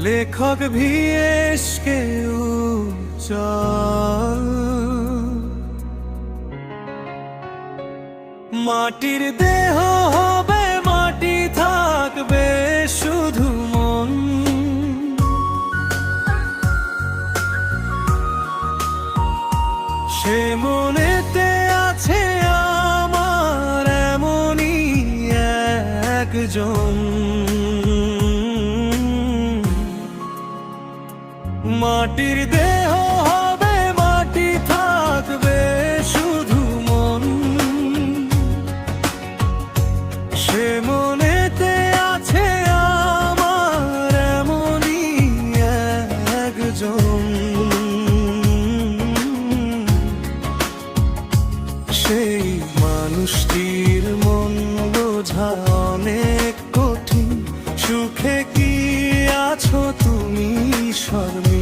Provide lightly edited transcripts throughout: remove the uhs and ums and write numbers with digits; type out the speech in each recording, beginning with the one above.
লেখক ভিএস কেউ চল। মাটির দেহ হবে, মাটি থাকবে শুধু মন। সে মনেতে আছে আমার এমনই একজন। মাটির দেহ হবে, মাটি থাকবে শুধু মন। সে মনেতে আছে আমার এমনই একজন। সেই মানুষটির মন বোঝা অনেক কঠিন। সুখে কি আছো তুমি শর্মিন?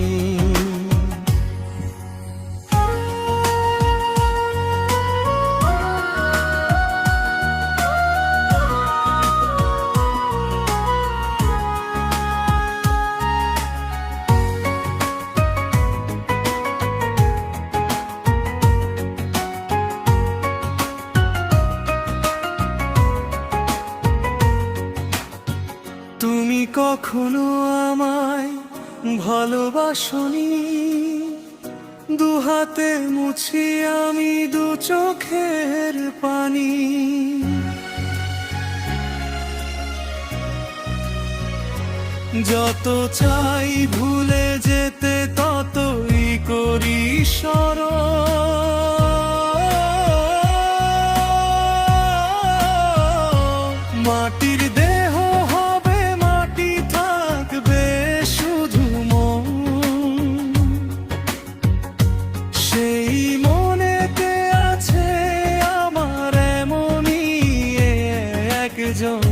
তুমি কখনো আমায় ভালোবাসনি, দুহাতে মুছি আমি দু চোখের পানি। যত চাই ভুলে যেতে ততই করি স্মরণ। মাটির দেহ হবে, মাটি থাকবে শুধু মন। সেই মনেতে আছে আমার এমনই একজন।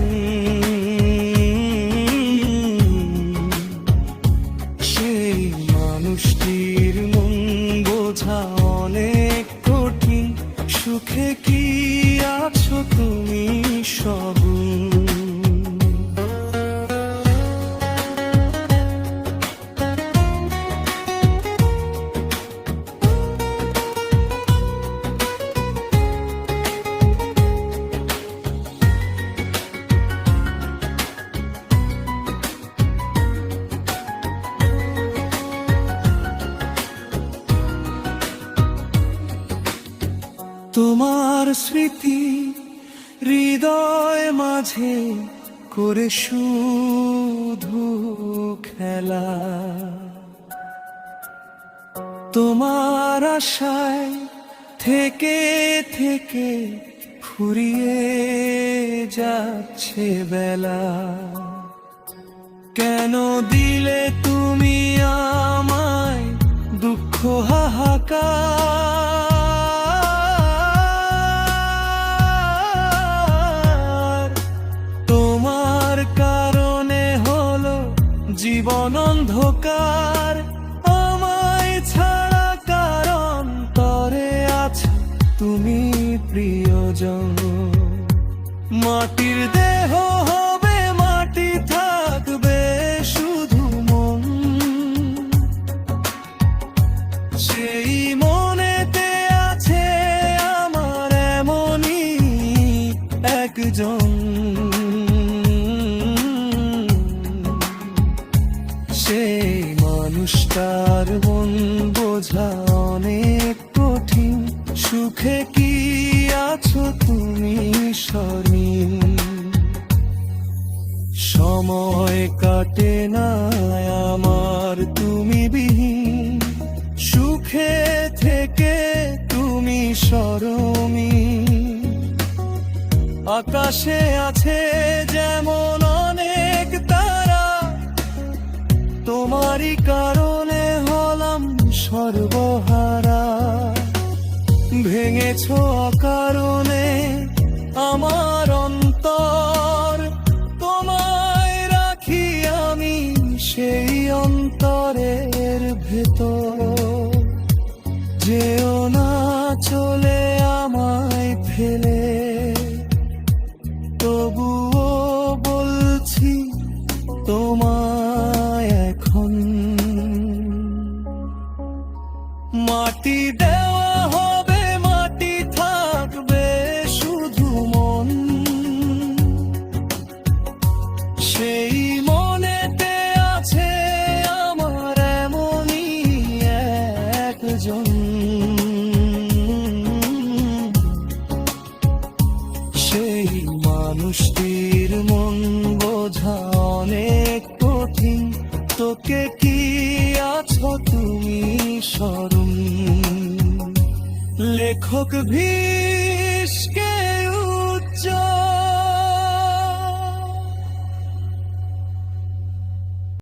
সেই মানুষটির মন বোঝা অনেক কঠিন। সুখে কি আছো তুমি শগুন? তোমার স্মৃতি হৃদয় মাঝে করে শুধু খেলা। তোমার আশায় থেকে থেকে ফুরিয়ে যাচ্ছে বেলা। কেন দিলে তুমি আমায় দুঃখ হাহাকার? তোমার কারণে হলো জীবন অন্ধকার। আমায় ছাড়া কারণ তরে আছে তুমি প্রিয়জন। মাটির দেহ হবে, মাটি থাকবে শুধু মন। সেই মনেতে আছে আমার এমনই একজন। সেই মানুষটার মন বোঝা অনেক কঠিন। সুখে কি আছো তুমি শর্মিন? সময় কাটে না আমার তুমি বিহীন। সুখে থেকে তুমি শরমিন। আকাশে আছে যেমন অনেক তারা, তোমারই কারণে হলাম সর্বহারা। ভেঙেছ অকারণে আমার অন্তর। তোমায় রাখি আমি সেই অন্তরের ভেতর। যেও না চলে আমায় ফেলে, তবুও বলছি তোমায় এখন। শতকে কি আছো তুমি স্মরণ, লেখক ভীষ্মকে উজ্জ্বল